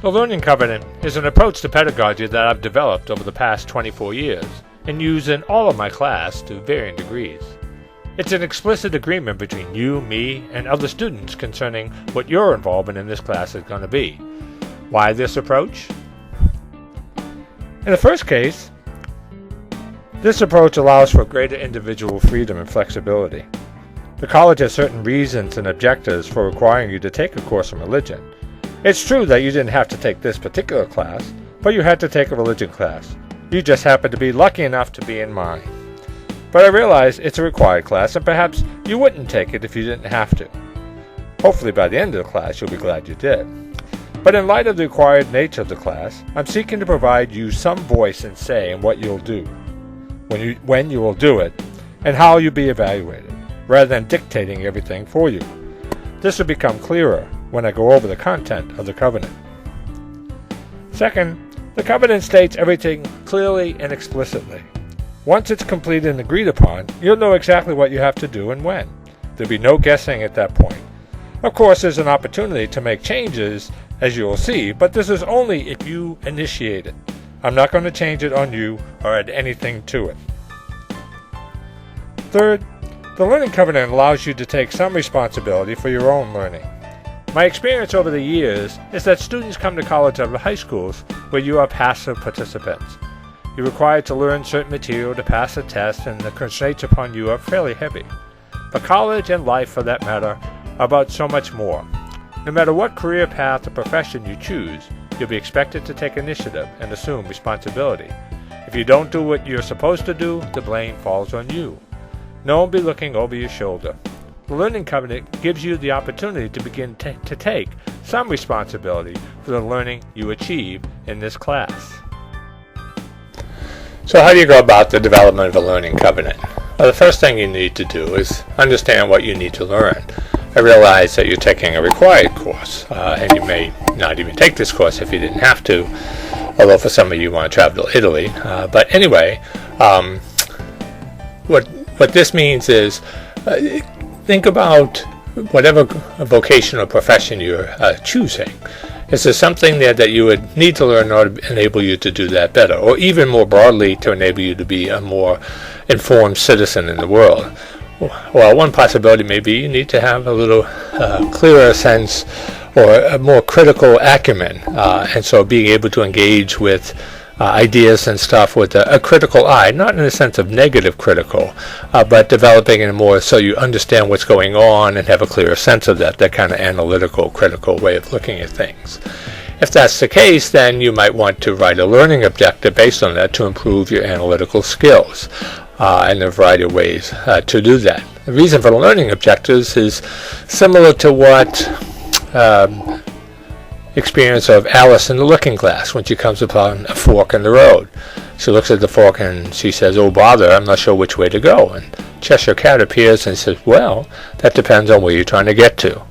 The Learning Covenant is an approach to pedagogy that I've developed over the past 24 years and use in all of my class to varying degrees. It's an explicit agreement between you, me, and other students concerning what your involvement in this class is going to be. Why this approach? In the first case, this approach allows for greater individual freedom and flexibility. The college has certain reasons and objectives for requiring you to take a course in religion. It's true that you didn't have to take this particular class, but you had to take a religion class. You just happened to be lucky enough to be in mine. But I realize it's a required class, and perhaps you wouldn't take it if you didn't have to. Hopefully by the end of the class you'll be glad you did. But in light of the required nature of the class, I'm seeking to provide you some voice and say in what you'll do, when you will do it, and how you'll be evaluated, rather than dictating everything for you. This will become clearer when I go over the content of the covenant. Second, the covenant states everything clearly and explicitly. Once it's completed and agreed upon, you'll know exactly what you have to do and when. There'll be no guessing at that point. Of course, there's an opportunity to make changes, as you will see, but this is only if you initiate it. I'm not going to change it on you or add anything to it. Third, the Learning Covenant allows you to take some responsibility for your own learning. My experience over the years is that students come to college out of high schools where you are passive participants. You're required to learn certain material to pass a test, and the constraints upon you are fairly heavy. But college and life, for that matter, are about so much more. No matter what career path or profession you choose, you'll be expected to take initiative and assume responsibility. If you don't do what you're supposed to do, the blame falls on you. No one will be looking over your shoulder. The Learning Covenant gives you the opportunity to begin to take some responsibility for the learning you achieve in this class. So how do you go about the development of a Learning Covenant? Well, the first thing you need to do is understand what you need to learn. I realize that you're taking a required course, and you may not even take this course if you didn't have to, although for some of you want to travel to Italy. But anyway, what this means is think about whatever vocation or profession you're choosing. Is there something there that you would need to learn in order to enable you to do that better, or even more broadly to enable you to be a more informed citizen in the world? Well, one possibility may be you need to have a little clearer sense or a more critical acumen, and so being able to engage with ideas and stuff with a critical eye, not in the sense of negative critical, but developing in a more so you understand what's going on and have a clearer sense of that kind of analytical, critical way of looking at things. If that's the case, then you might want to write a learning objective based on that to improve your analytical skills, and a variety of ways to do that. The reason for the learning objectives is similar to what experience of Alice in the Looking Glass when she comes upon a fork in the road. She looks at the fork and she says, "Oh bother, I'm not sure which way to go." And Cheshire Cat appears and says, "Well, that depends on where you're trying to get to."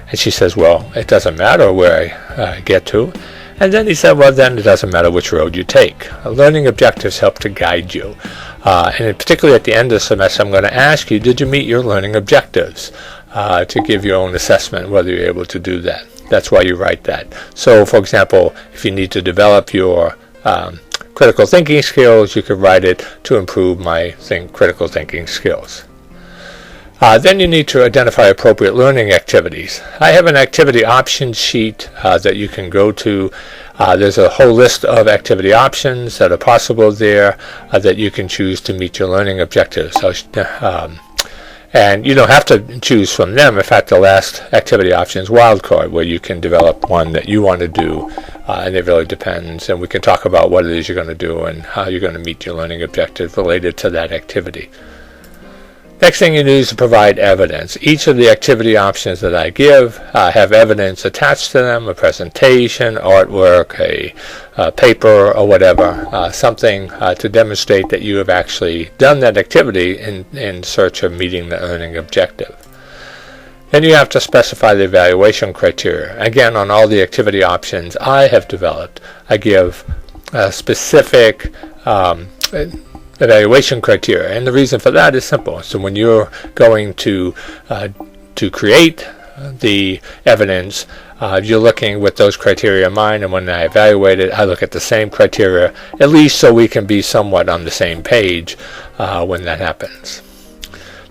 And she says, "Well, it doesn't matter where I get to." And then he said, "Well, then it doesn't matter which road you take." Learning objectives help to guide you. And particularly at the end of the semester, I'm going to ask you, did you meet your learning objectives? To give your own assessment whether you're able to do that. That's why you write that. So, for example, if you need to develop your critical thinking skills, you could write it to improve my critical thinking skills. Then you need to identify appropriate learning activities. I have an activity options sheet that you can go to. There's a whole list of activity options that are possible there that you can choose to meet your learning objectives. And you don't have to choose from them. In fact, the last activity option is wildcard, where you can develop one that you want to do, and it really depends. And we can talk about what it is you're going to do and how you're going to meet your learning objective related to that activity. Next thing you need is to provide evidence. Each of the activity options that I give have evidence attached to them, a presentation, artwork, a paper, or whatever, something to demonstrate that you have actually done that activity in search of meeting the learning objective. Then you have to specify the evaluation criteria. Again, on all the activity options I have developed, I give specific evaluation criteria, and the reason for that is simple. So when you're going to create the evidence, you're looking with those criteria in mind, and when I evaluate it, I look at the same criteria, at least so we can be somewhat on the same page when that happens.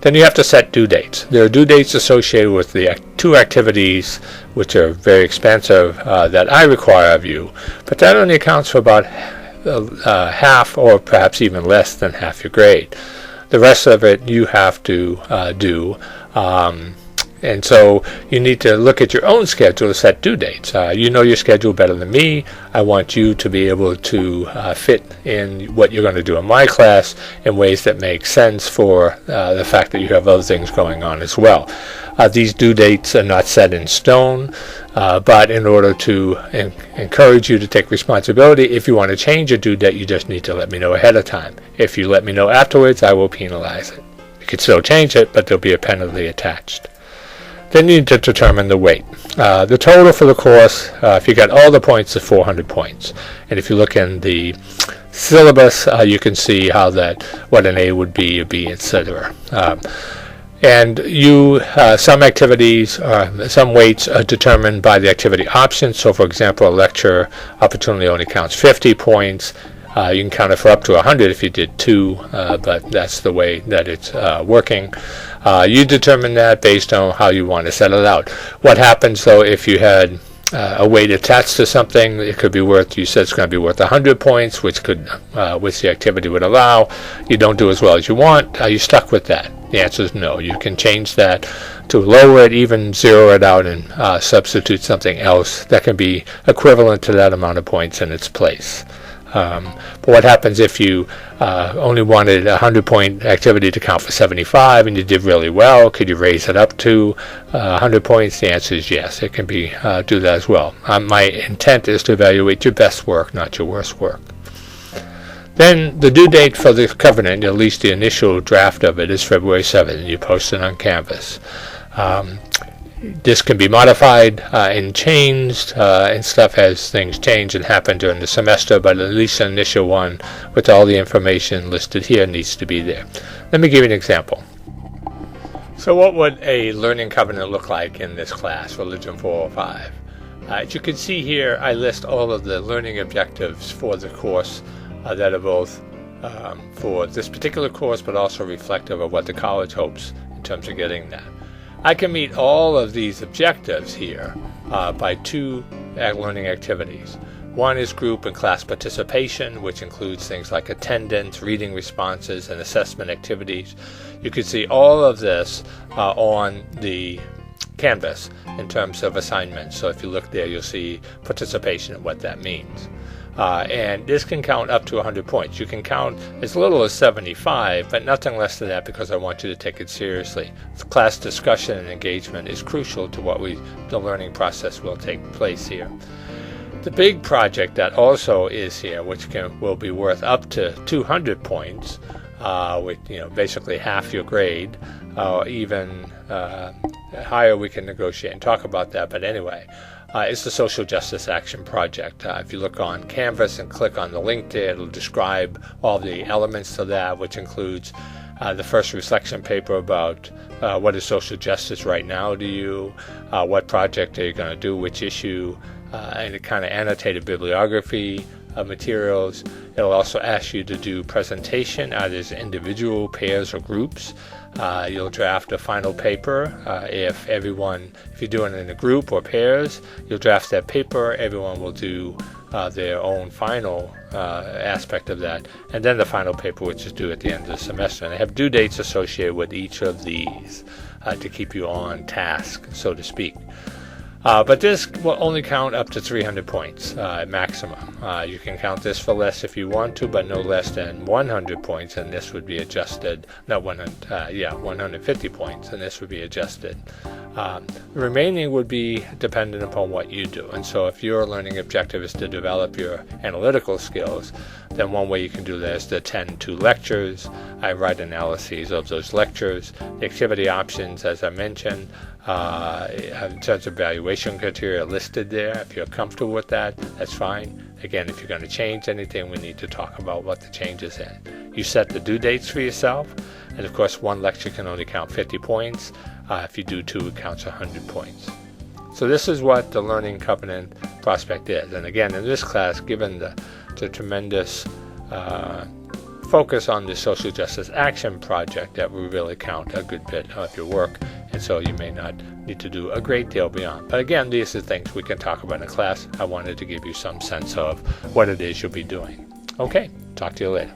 Then you have to set due dates. There are due dates associated with the two activities, which are very expensive, that I require of you, but that only accounts for about half or perhaps even less than half your grade. The rest of it you have to do. And so you need to look at your own schedule to set due dates. You know your schedule better than me. I want you to be able to fit in what you're going to do in my class in ways that make sense for the fact that you have other things going on as well. These due dates are not set in stone, but in order to encourage you to take responsibility, if you want to change a due date, you just need to let me know ahead of time. If you let me know afterwards, I will penalize it. You can still change it, but there'll be a penalty attached. Then you need to determine the weight. The total for the course, if you got all the points, is 400 points. And if you look in the syllabus, you can see how what an A would be, a B, etc. And some activities, some weights are determined by the activity options. So, for example, a lecture opportunity only counts 50 points. You can count it for up to 100 if you did 2, but that's the way that it's working. You determine that based on how you want to set it out. What happens, though, if you had a weight attached to something? It could be worth, you said it's going to be worth 100 points, which the activity would allow. You don't do as well as you want. Are you stuck with that? The answer is no. You can change that to lower it, even zero it out, and substitute something else that can be equivalent to that amount of points in its place. But what happens if you only wanted a 100-point activity to count for 75 and you did really well? Could you raise it up to 100 points? The answer is yes. It can be do that as well. My intent is to evaluate your best work, not your worst work. Then the due date for the covenant, at least the initial draft of it, is February 7th, and you post it on Canvas. This can be modified and changed and stuff as things change and happen during the semester, but at least the initial one with all the information listed here needs to be there. Let me give you an example. So what would a learning covenant look like in this class, Religion 405? As you can see here, I list all of the learning objectives for the course that are both for this particular course, but also reflective of what the college hopes in terms of getting that. I can meet all of these objectives here by two learning activities. One is group and class participation, which includes things like attendance, reading responses, and assessment activities. You can see all of this on the Canvas in terms of assignments. So if you look there, you'll see participation and what that means. And this can count up to 100 points. You can count as little as 75, but nothing less than that because I want you to take it seriously. Class discussion and engagement is crucial to the learning process will take place here. The big project that also is here, which will be worth up to 200 points, with basically half your grade, or even higher, we can negotiate and talk about that. But anyway, it's the Social Justice Action Project. If you look on Canvas and click on the link there, it'll describe all the elements to that, which includes the first reflection paper about what is social justice right now to you, what project are you going to do, which issue, and a kind of annotated bibliography of materials. It'll also ask you to do presentation either as individual, pairs, or groups. You'll draft a final paper. If you're doing it in a group or pairs, you'll draft that paper. Everyone will do their own final aspect of that, and then the final paper, which is due at the end of the semester. And they have due dates associated with each of these to keep you on task, so to speak. But this will only count up to 300 points at maximum. You can count this for less if you want to, but no less than 100 points, and this would be adjusted. 150 points, and this would be adjusted. The remaining would be dependent upon what you do. And so if your learning objective is to develop your analytical skills, then one way you can do that is to attend 2 lectures. I write analyses of those lectures. The activity options, as I mentioned, in terms of evaluation criteria listed there. If you're comfortable with that, that's fine. Again, if you're going to change anything, we need to talk about what the changes in. You set the due dates for yourself, and of course one lecture can only count 50 points. If you do 2, it counts 100 points. So this is what the Learning Covenant Prospect is. And again, in this class, given the tremendous focus on the Social Justice Action Project, that will really count a good bit of your work, and so you may not need to do a great deal beyond. But again, these are things we can talk about in class. I wanted to give you some sense of what it is you'll be doing. Okay, talk to you later.